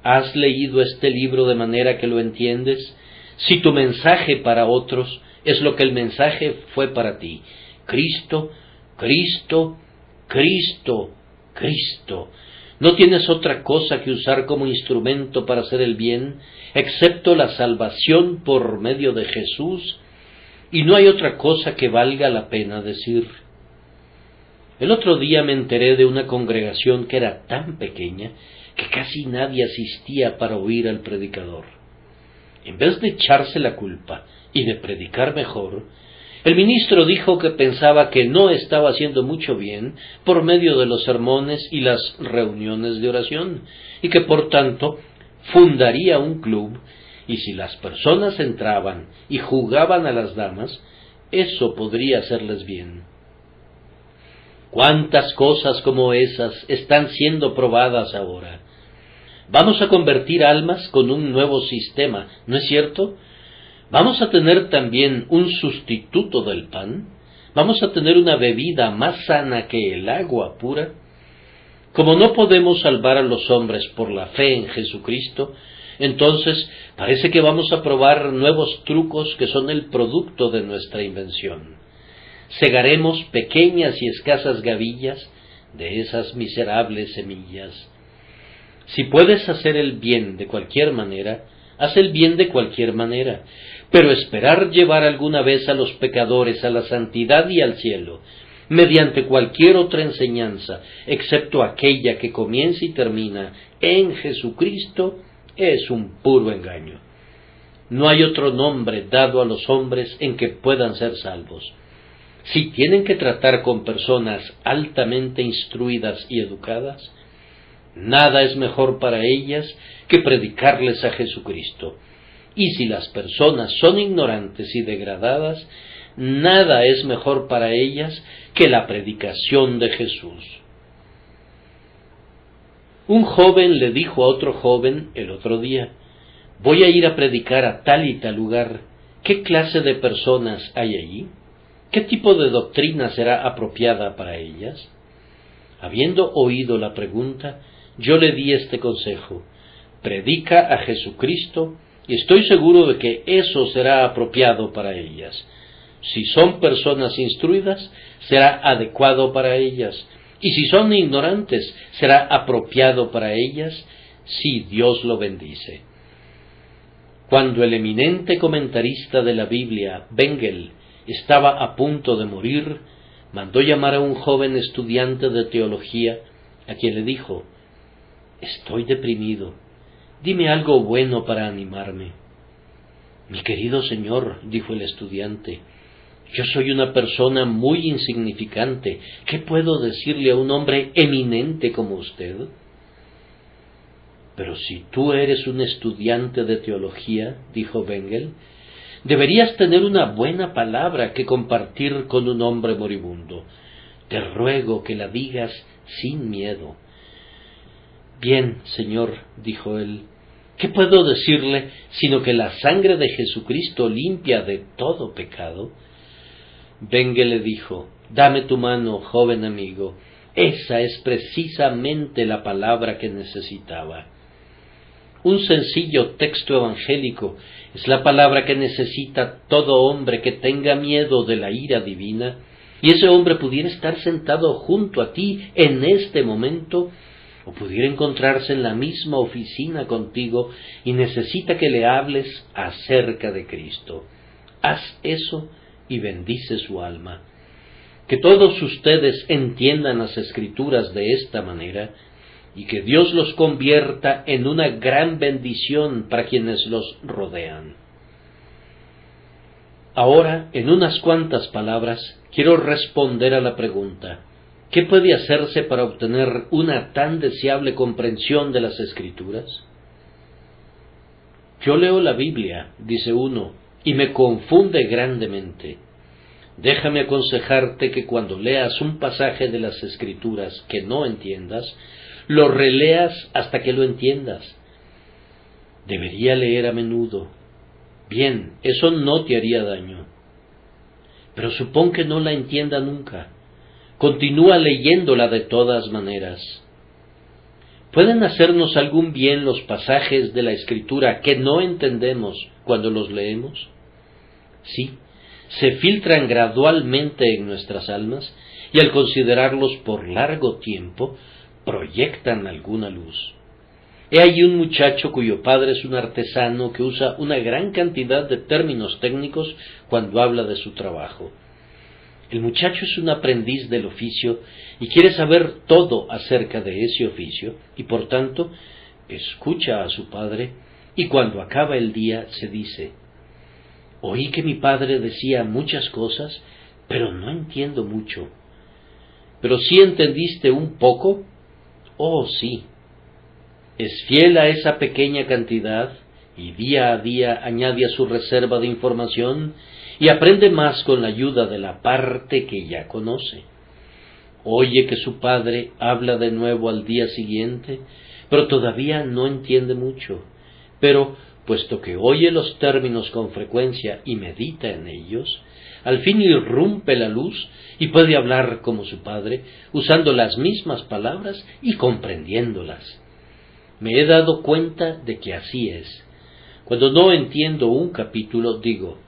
¿Has leído este libro de manera que lo entiendes? Si tu mensaje para otros es lo que el mensaje fue para ti, Cristo, Cristo, Cristo, Cristo. No tienes otra cosa que usar como instrumento para hacer el bien, excepto la salvación por medio de Jesús, y no hay otra cosa que valga la pena decir. El otro día me enteré de una congregación que era tan pequeña que casi nadie asistía para oír al predicador. En vez de echarse la culpa y de predicar mejor, el ministro dijo que pensaba que no estaba haciendo mucho bien por medio de los sermones y las reuniones de oración, y que por tanto fundaría un club, y si las personas entraban y jugaban a las damas, eso podría hacerles bien. ¿Cuántas cosas como esas están siendo probadas ahora? Vamos a convertir almas con un nuevo sistema, ¿no es cierto? ¿Vamos a tener también un sustituto del pan? ¿Vamos a tener una bebida más sana que el agua pura? Como no podemos salvar a los hombres por la fe en Jesucristo, entonces parece que vamos a probar nuevos trucos que son el producto de nuestra invención. Segaremos pequeñas y escasas gavillas de esas miserables semillas. Si puedes hacer el bien de cualquier manera, haz el bien de cualquier manera, pero esperar llevar alguna vez a los pecadores a la santidad y al cielo, mediante cualquier otra enseñanza, excepto aquella que comienza y termina en Jesucristo, es un puro engaño. No hay otro nombre dado a los hombres en que puedan ser salvos. Si tienen que tratar con personas altamente instruidas y educadas, nada es mejor para ellas que predicarles a Jesucristo. Y si las personas son ignorantes y degradadas, nada es mejor para ellas que la predicación de Jesús. Un joven le dijo a otro joven el otro día: voy a ir a predicar a tal y tal lugar. ¿Qué clase de personas hay allí? ¿Qué tipo de doctrina será apropiada para ellas? Habiendo oído la pregunta, yo le di este consejo: predica a Jesucristo, y estoy seguro de que eso será apropiado para ellas. Si son personas instruidas, será adecuado para ellas, y si son ignorantes, será apropiado para ellas, si Dios lo bendice. Cuando el eminente comentarista de la Biblia, Bengel, estaba a punto de morir, mandó llamar a un joven estudiante de teología, a quien le dijo: estoy deprimido, dime algo bueno para animarme. Mi querido señor, dijo el estudiante, yo soy una persona muy insignificante. ¿Qué puedo decirle a un hombre eminente como usted? Pero si tú eres un estudiante de teología, dijo Bengel, deberías tener una buena palabra que compartir con un hombre moribundo. Te ruego que la digas sin miedo. Bien, señor, dijo él, ¿qué puedo decirle sino que la sangre de Jesucristo limpia de todo pecado? Bengel le dijo: dame tu mano, joven amigo, esa es precisamente la palabra que necesitaba. Un sencillo texto evangélico es la palabra que necesita todo hombre que tenga miedo de la ira divina, y ese hombre pudiera estar sentado junto a ti en este momento, o pudiera encontrarse en la misma oficina contigo y necesita que le hables acerca de Cristo. Haz eso y bendice su alma. Que todos ustedes entiendan las Escrituras de esta manera y que Dios los convierta en una gran bendición para quienes los rodean. Ahora, en unas cuantas palabras, quiero responder a la pregunta: ¿qué puede hacerse para obtener una tan deseable comprensión de las Escrituras? Yo leo la Biblia, dice uno, y me confunde grandemente. Déjame aconsejarte que cuando leas un pasaje de las Escrituras que no entiendas, lo releas hasta que lo entiendas. Debería leer a menudo, Bien, eso no te haría daño. Pero supón que no la entienda nunca. Continúa leyéndola de todas maneras. ¿Pueden hacernos algún bien los pasajes de la Escritura que no entendemos cuando los leemos? Sí, se filtran gradualmente en nuestras almas y al considerarlos por largo tiempo, proyectan alguna luz. He allí un muchacho cuyo padre es un artesano que usa una gran cantidad de términos técnicos cuando habla de su trabajo. El muchacho es un aprendiz del oficio y quiere saber todo acerca de ese oficio y por tanto escucha a su padre y cuando acaba el día se dice: oí que mi padre decía muchas cosas, pero no entiendo mucho. ¿Pero sí entendiste un poco? Oh, sí. Es fiel a esa pequeña cantidad y día a día añade a su reserva de información y aprende más con la ayuda de la parte que ya conoce. Oye que su padre habla de nuevo al día siguiente, pero todavía no entiende mucho. Pero, puesto que oye los términos con frecuencia y medita en ellos, al fin irrumpe la luz y puede hablar como su padre, usando las mismas palabras y comprendiéndolas. Me he dado cuenta de que así es. Cuando no entiendo un capítulo, digo: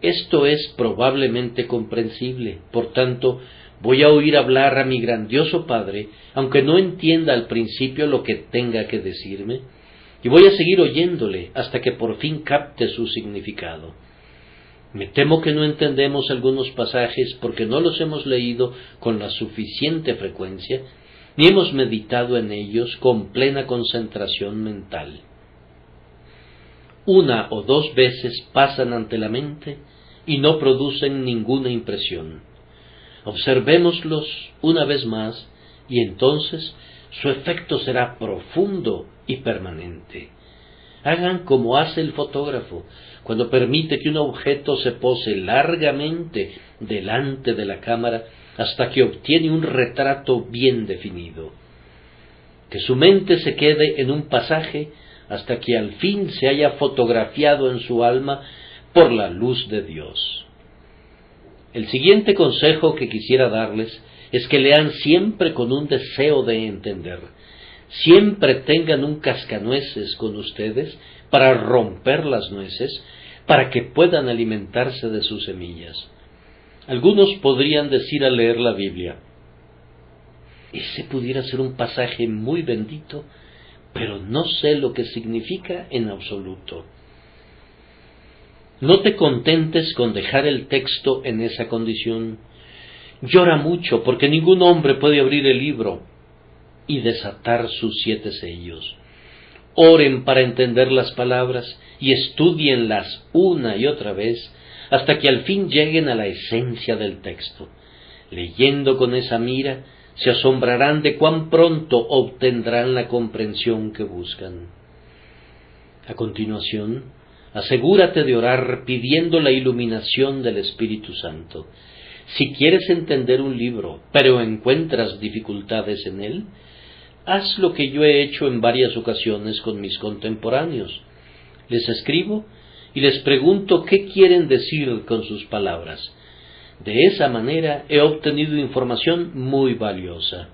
esto es probablemente comprensible, por tanto, voy a oír hablar a mi grandioso Padre, aunque no entienda al principio lo que tenga que decirme, y voy a seguir oyéndole hasta que por fin capte su significado. Me temo que no entendemos algunos pasajes porque no los hemos leído con la suficiente frecuencia, ni hemos meditado en ellos con plena concentración mental. Una o dos veces pasan ante la mente y no producen ninguna impresión. Observémoslos una vez más y entonces su efecto será profundo y permanente. Hagan como hace el fotógrafo cuando permite que un objeto se pose largamente delante de la cámara hasta que obtiene un retrato bien definido. Que su mente se quede en un pasaje hasta que al fin se haya fotografiado en su alma por la luz de Dios. El siguiente consejo que quisiera darles es que lean siempre con un deseo de entender. Siempre tengan un cascanueces con ustedes para romper las nueces, para que puedan alimentarse de sus semillas. Algunos podrían decir al leer la Biblia: ese pudiera ser un pasaje muy bendito, pero no sé lo que significa en absoluto. No te contentes con dejar el texto en esa condición. Llora mucho porque ningún hombre puede abrir el libro y desatar sus 7 sellos. Oren para entender las palabras y estúdienlas una y otra vez hasta que al fin lleguen a la esencia del texto. Leyendo con esa mira, se asombrarán de cuán pronto obtendrán la comprensión que buscan. A continuación, asegúrate de orar pidiendo la iluminación del Espíritu Santo. Si quieres entender un libro, pero encuentras dificultades en él, haz lo que yo he hecho en varias ocasiones con mis contemporáneos. Les escribo y les pregunto qué quieren decir con sus palabras. De esa manera he obtenido información muy valiosa.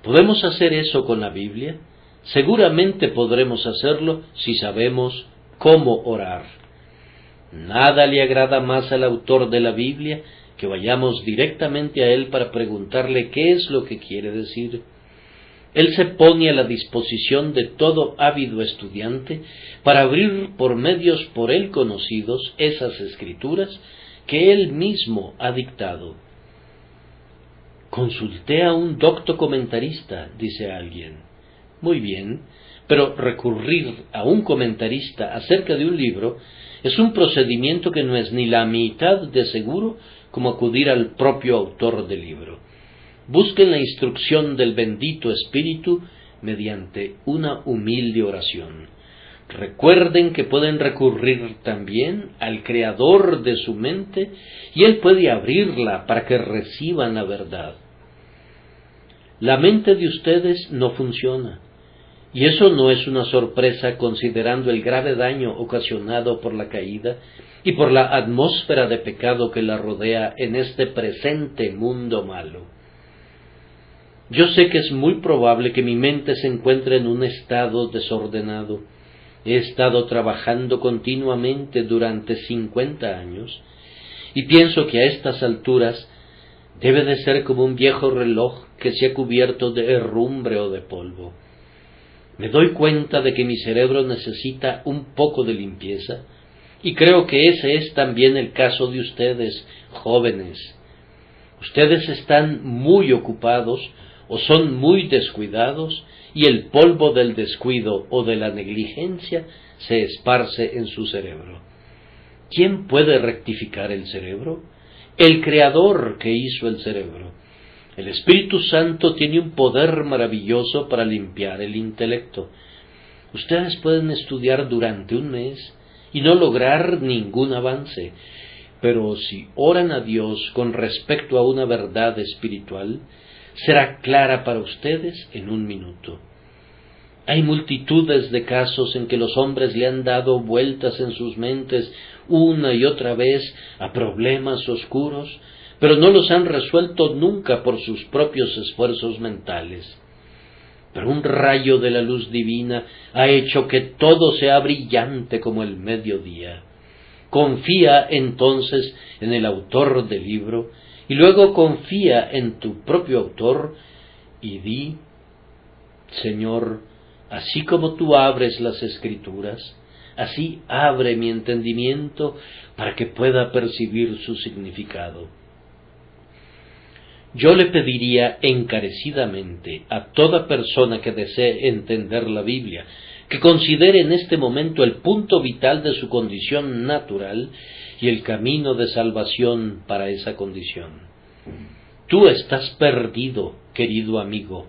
¿Podemos hacer eso con la Biblia? Seguramente podremos hacerlo si sabemos cómo orar. Nada le agrada más al autor de la Biblia que vayamos directamente a él para preguntarle qué es lo que quiere decir. Él se pone a la disposición de todo ávido estudiante para abrir por medios por él conocidos esas escrituras que él mismo ha dictado. Consulté a un docto comentarista, dice alguien. Muy bien, pero recurrir a un comentarista acerca de un libro es un procedimiento que no es ni la mitad de seguro como acudir al propio autor del libro. Busquen la instrucción del bendito Espíritu mediante una humilde oración. Recuerden que pueden recurrir también al Creador de su mente y Él puede abrirla para que reciban la verdad. La mente de ustedes no funciona. Y eso no es una sorpresa considerando el grave daño ocasionado por la caída y por la atmósfera de pecado que la rodea en este presente mundo malo. Yo sé que es muy probable que mi mente se encuentre en un estado desordenado. He estado trabajando continuamente durante 50 años y pienso que a estas alturas debe de ser como un viejo reloj que se ha cubierto de herrumbre o de polvo. Me doy cuenta de que mi cerebro necesita un poco de limpieza y creo que ese es también el caso de ustedes, jóvenes. Ustedes están muy ocupados o son muy descuidados y el polvo del descuido o de la negligencia se esparce en su cerebro. ¿Quién puede rectificar el cerebro? El Creador que hizo el cerebro. El Espíritu Santo tiene un poder maravilloso para limpiar el intelecto. Ustedes pueden estudiar durante un mes y no lograr ningún avance, pero si oran a Dios con respecto a una verdad espiritual, será clara para ustedes en un minuto. Hay multitudes de casos en que los hombres le han dado vueltas en sus mentes una y otra vez a problemas oscuros, pero no los han resuelto nunca por sus propios esfuerzos mentales. Pero un rayo de la luz divina ha hecho que todo sea brillante como el mediodía. Confía entonces en el autor del libro, y luego confía en tu propio autor, y di: Señor, así como tú abres las Escrituras, así abre mi entendimiento para que pueda percibir su significado. Yo le pediría encarecidamente a toda persona que desee entender la Biblia, que considere en este momento el punto vital de su condición natural y el camino de salvación para esa condición. Tú estás perdido, querido amigo.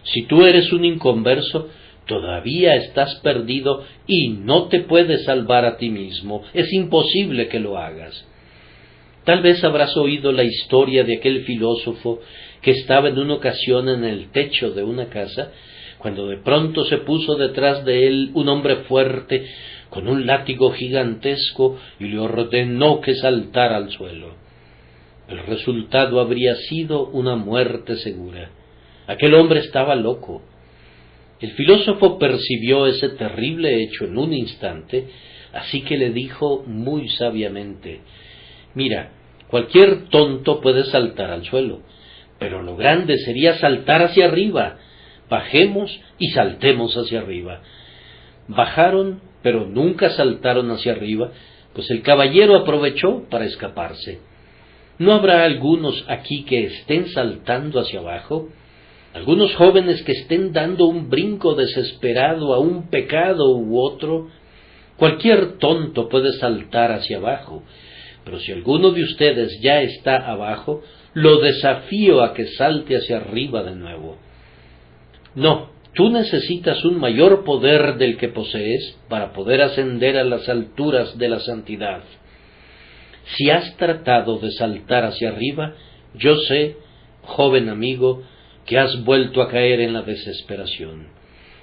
Si tú eres un inconverso, todavía estás perdido y no te puedes salvar a ti mismo. Es imposible que lo hagas. Tal vez habrás oído la historia de aquel filósofo que estaba en una ocasión en el techo de una casa, cuando de pronto se puso detrás de él un hombre fuerte, con un látigo gigantesco, y le ordenó que saltara al suelo. El resultado habría sido una muerte segura. Aquel hombre estaba loco. El filósofo percibió ese terrible hecho en un instante, así que le dijo muy sabiamente: mira, cualquier tonto puede saltar al suelo, pero lo grande sería saltar hacia arriba. Bajemos y saltemos hacia arriba. Bajaron, pero nunca saltaron hacia arriba, pues el caballero aprovechó para escaparse. ¿No habrá algunos aquí que estén saltando hacia abajo? ¿Algunos jóvenes que estén dando un brinco desesperado a un pecado u otro? Cualquier tonto puede saltar hacia abajo, pero si alguno de ustedes ya está abajo, lo desafío a que salte hacia arriba de nuevo. No, tú necesitas un mayor poder del que posees para poder ascender a las alturas de la santidad. Si has tratado de saltar hacia arriba, yo sé, joven amigo, que has vuelto a caer en la desesperación.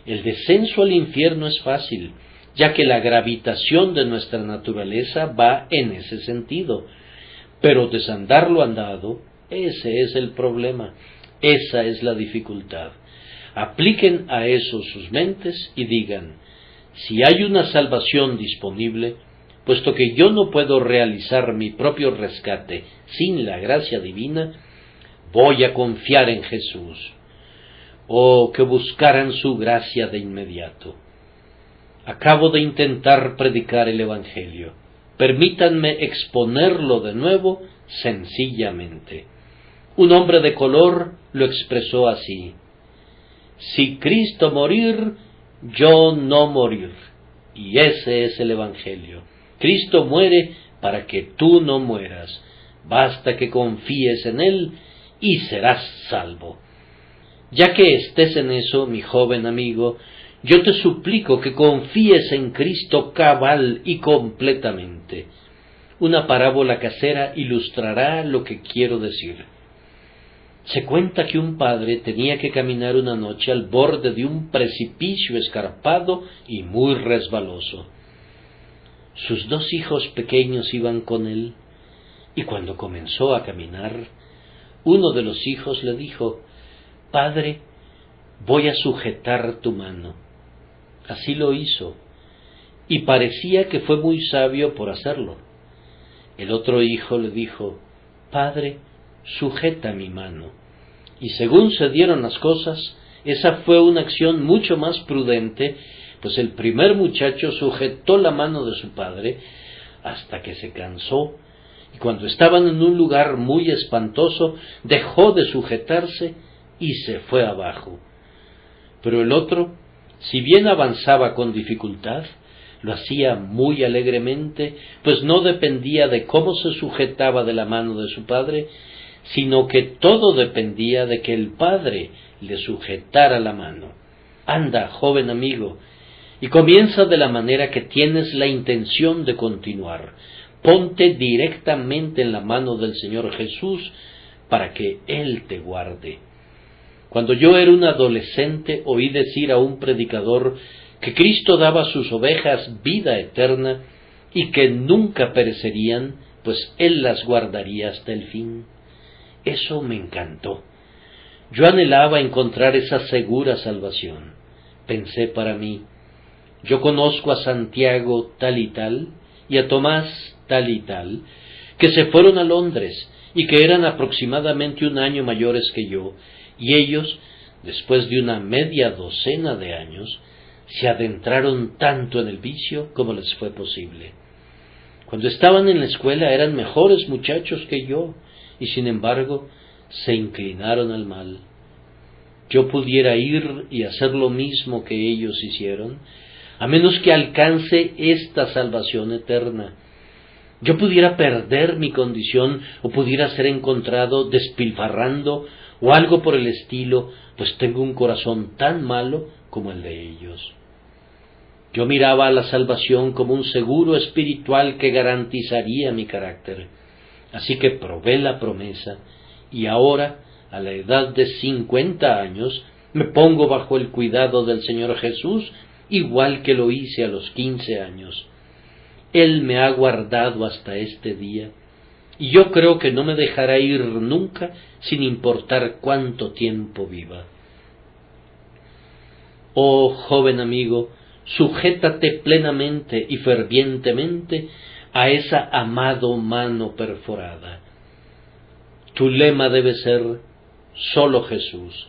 El descenso al infierno es fácil, ya que la gravitación de nuestra naturaleza va en ese sentido. Pero desandar lo andado, ese es el problema, esa es la dificultad. Apliquen a eso sus mentes y digan: si hay una salvación disponible, puesto que yo no puedo realizar mi propio rescate sin la gracia divina, voy a confiar en Jesús. Oh, que buscaran su gracia de inmediato. Acabo de intentar predicar el Evangelio. Permítanme exponerlo de nuevo sencillamente. Un hombre de color lo expresó así: si Cristo morir, yo no morir. Y ese es el Evangelio. Cristo muere para que tú no mueras. Basta que confíes en Él y serás salvo. Ya que estés en eso, mi joven amigo, yo te suplico que confíes en Cristo cabal y completamente. Una parábola casera ilustrará lo que quiero decir. Se cuenta que un padre tenía que caminar una noche al borde de un precipicio escarpado y muy resbaloso. Sus 2 hijos pequeños iban con él, y cuando comenzó a caminar, uno de los hijos le dijo: «Padre, voy a sujetar tu mano». Así lo hizo, y parecía que fue muy sabio por hacerlo. El otro hijo le dijo: «Padre, sujeta mi mano». Y según se dieron las cosas, esa fue una acción mucho más prudente, pues el primer muchacho sujetó la mano de su padre hasta que se cansó, y cuando estaban en un lugar muy espantoso, dejó de sujetarse y se fue abajo. Pero el otro, si bien avanzaba con dificultad, lo hacía muy alegremente, pues no dependía de cómo se sujetaba de la mano de su padre, sino que todo dependía de que el padre le sujetara la mano. Anda, joven amigo, y comienza de la manera que tienes la intención de continuar. Ponte directamente en la mano del Señor Jesús para que Él te guarde. Cuando yo era un adolescente, oí decir a un predicador que Cristo daba a sus ovejas vida eterna y que nunca perecerían, pues Él las guardaría hasta el fin. Eso me encantó. Yo anhelaba encontrar esa segura salvación. Pensé para mí: yo conozco a Santiago tal y a Tomás tal y tal, que se fueron a Londres y que eran aproximadamente 1 año mayores que yo, y ellos, después de una media docena de años, se adentraron tanto en el vicio como les fue posible. Cuando estaban en la escuela eran mejores muchachos que yo, y sin embargo se inclinaron al mal. Yo pudiera ir y hacer lo mismo que ellos hicieron, a menos que alcance esta salvación eterna. Yo pudiera perder mi condición o pudiera ser encontrado despilfarrando o algo por el estilo, pues tengo un corazón tan malo como el de ellos. Yo miraba a la salvación como un seguro espiritual que garantizaría mi carácter. Así que probé la promesa, y ahora, a la edad de 50 años, me pongo bajo el cuidado del Señor Jesús, igual que lo hice a los 15 años. Él me ha guardado hasta este día, y yo creo que no me dejará ir nunca, sin importar cuánto tiempo viva. Oh joven amigo, sujétate plenamente y fervientemente a esa amado mano perforada. Tu lema debe ser: solo Jesús.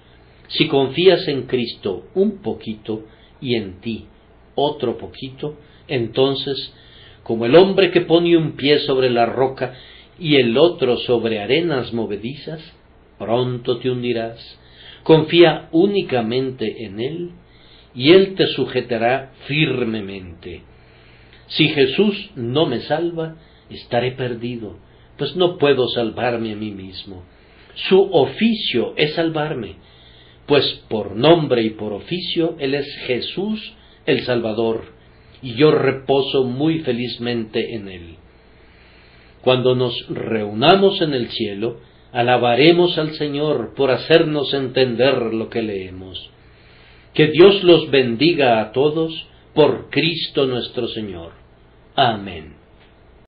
Si confías en Cristo un poquito y en ti otro poquito, entonces, como el hombre que pone un pie sobre la roca y el otro sobre arenas movedizas, pronto te hundirás. Confía únicamente en Él y Él te sujetará firmemente. Si Jesús no me salva, estaré perdido, pues no puedo salvarme a mí mismo. Su oficio es salvarme, pues por nombre y por oficio Él es Jesús el Salvador, y yo reposo muy felizmente en Él. Cuando nos reunamos en el cielo, alabaremos al Señor por hacernos entender lo que leemos. Que Dios los bendiga a todos por Cristo nuestro Señor. Amén.